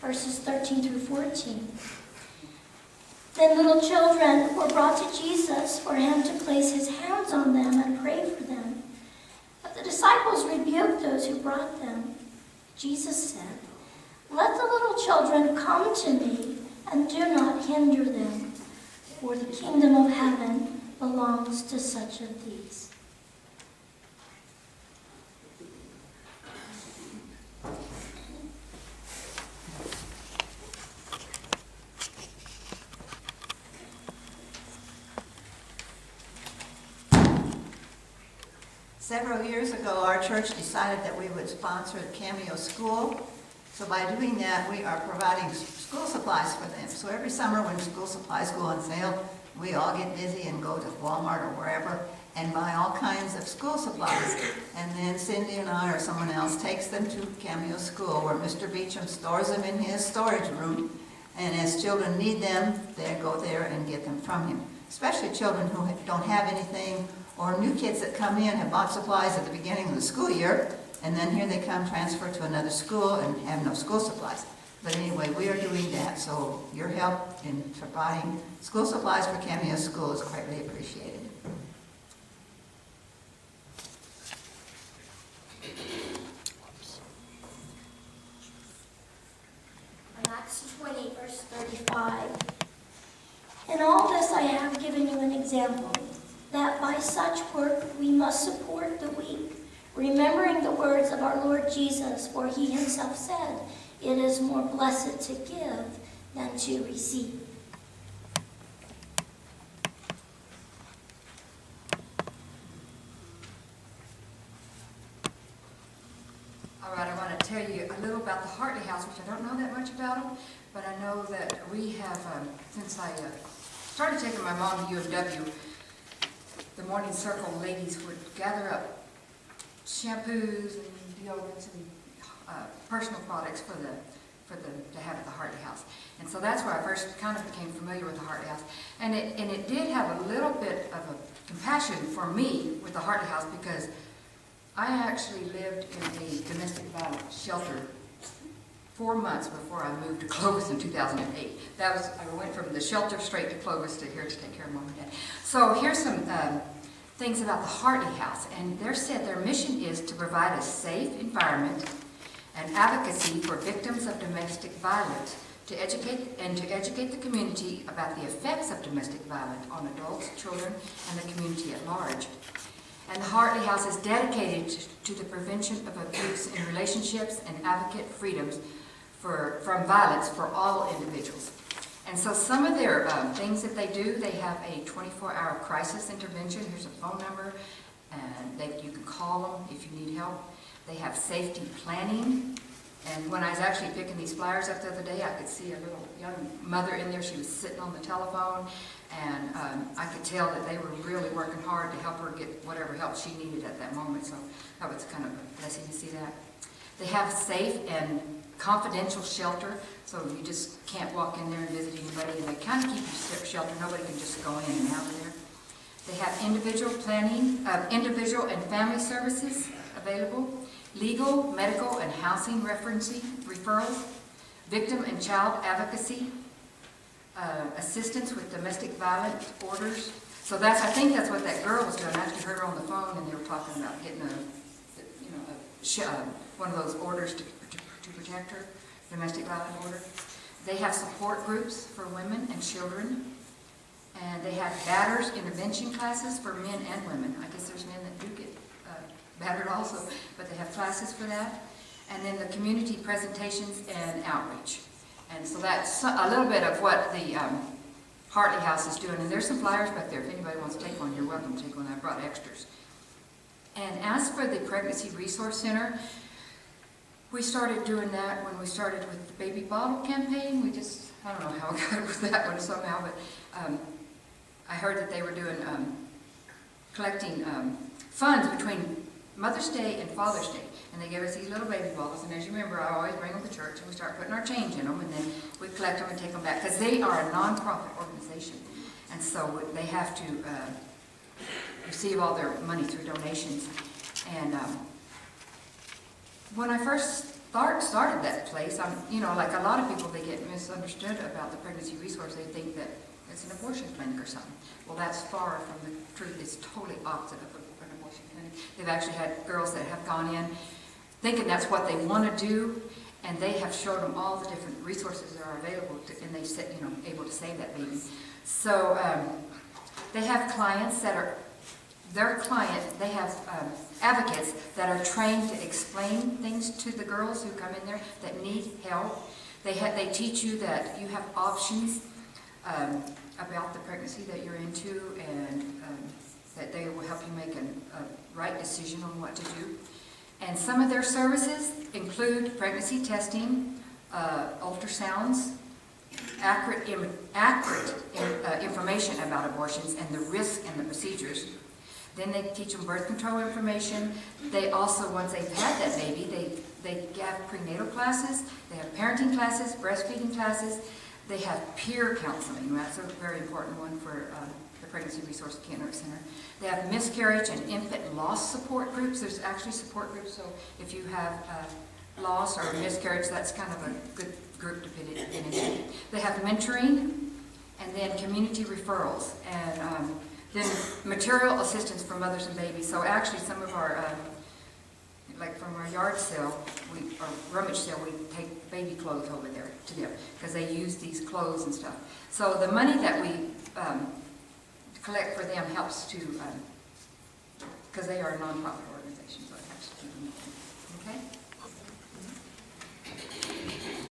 verses 13 through 14. Then little children were brought to Jesus for him to place his hands on them and pray for them. But the disciples rebuked those who brought them. Jesus said, "Let the little children come to me, and do not hinder them, for the kingdom of heaven belongs to such of these." Several years ago, our church decided that we would sponsor the Cameo school. So by doing that, we are providing school supplies for them. So every summer when school supplies go on sale, we all get busy and go to Walmart or wherever and buy all kinds of school supplies. And then Cindy and I or someone else takes them to Cameo school where Mr. Beecham stores them in his storage room. And as children need them, they go there and get them from him. Especially children who don't have anything, or new kids that come in have bought supplies at the beginning of the school year, and then here they come transfer to another school and have no school supplies. But anyway, we are doing that, so your help in providing school supplies for Cameo School is greatly appreciated. Acts 20, verse 35. In all this I have given you an example, that by such work we must support the weak, remembering the words of our Lord Jesus, for he himself said, "It is more blessed to give than to receive." All right, I want to tell you a little about the Hartley House, which I don't know that much about them, but I know that we have, since I started taking my mom to UMW, the morning circle ladies would gather up shampoos and deodorants and personal products to have at the Hartley House. And so that's where I first kind of became familiar with the Hartley House. And it did have a little bit of a compassion for me with the Hartley House, because I actually lived in a domestic violence shelter 4 months before I moved to Clovis in 2008. I went from the shelter straight to Clovis to here to take care of Mom and Dad. So here's some things about the Hartley House. And they said their mission is to provide a safe environment and advocacy for victims of domestic violence, to educate the community about the effects of domestic violence on adults, children, and the community at large. And the Hartley House is dedicated to the prevention of abuse in relationships and advocate freedoms from violence for all individuals. And so some of their things that they do, they have a 24-hour crisis intervention. Here's a phone number, and you can call them if you need help. They have safety planning. And when I was actually picking these flyers up the other day, I could see a little young mother in there. She was sitting on the telephone, and I could tell that they were really working hard to help her get whatever help she needed at that moment. So that was kind of a blessing to see that. They have safe and confidential shelter, so you just can't walk in there and visit anybody, and they kind of keep you shelter. Nobody can just go in and out of there. They have individual and family services available, legal, medical, and housing referrals, victim and child advocacy, assistance with domestic violence orders. So I think that's what that girl was doing. I actually heard her on the phone, and they were talking about getting one of those orders to protect her, domestic violence order. They have support groups for women and children, and they have batters intervention classes for men and women. I guess there's men that do get battered also, but they have classes for that. And then the community presentations and outreach. And so that's a little bit of what the Hartley House is doing. And there's some flyers back there. If anybody wants to take one, you're welcome to take one. I brought extras. And as for the Pregnancy Resource Center, we started doing that when we started with the baby bottle campaign. I don't know how we got with that one somehow, but I heard that they were doing, collecting funds between Mother's Day and Father's Day. And they gave us these little baby bottles, and as you remember, I always bring them to church, and we start putting our change in them, and then we collect them and take them back, because they are a non-profit organization. And so they have to receive all their money through donations. And when I first started that place. You know, like a lot of people, they get misunderstood about the pregnancy resource. They think that it's an abortion clinic or something. Well, that's far from the truth. It's totally opposite of an abortion clinic. They've actually had girls that have gone in thinking that's what they want to do, and they have showed them all the different resources that are available, and they said, you know, able to save that baby. So they have clients that are, they have advocates that are trained to explain things to the girls who come in there that need help. They teach you that you have options about the pregnancy that you're into, and that they will help you make a right decision on what to do. And some of their services include pregnancy testing, ultrasounds, accurate information about abortions and the risks and the procedures. Then they teach them birth control information. They also, once they've had that baby, they have prenatal classes, they have parenting classes, breastfeeding classes, they have peer counseling. That's a very important one for the Pregnancy Resource Cancer Center. They have miscarriage and infant loss support groups. There's actually support groups, so if you have loss or miscarriage, that's kind of a good group to fit into. They have mentoring, and then community referrals, and then material assistance for mothers and babies. So actually some of our, like from our yard sale, or rummage sale, we take baby clothes over there to them, because they use these clothes and stuff. So the money that we collect for them helps to, because they are a nonprofit organization, so it helps to keep them moving. Okay?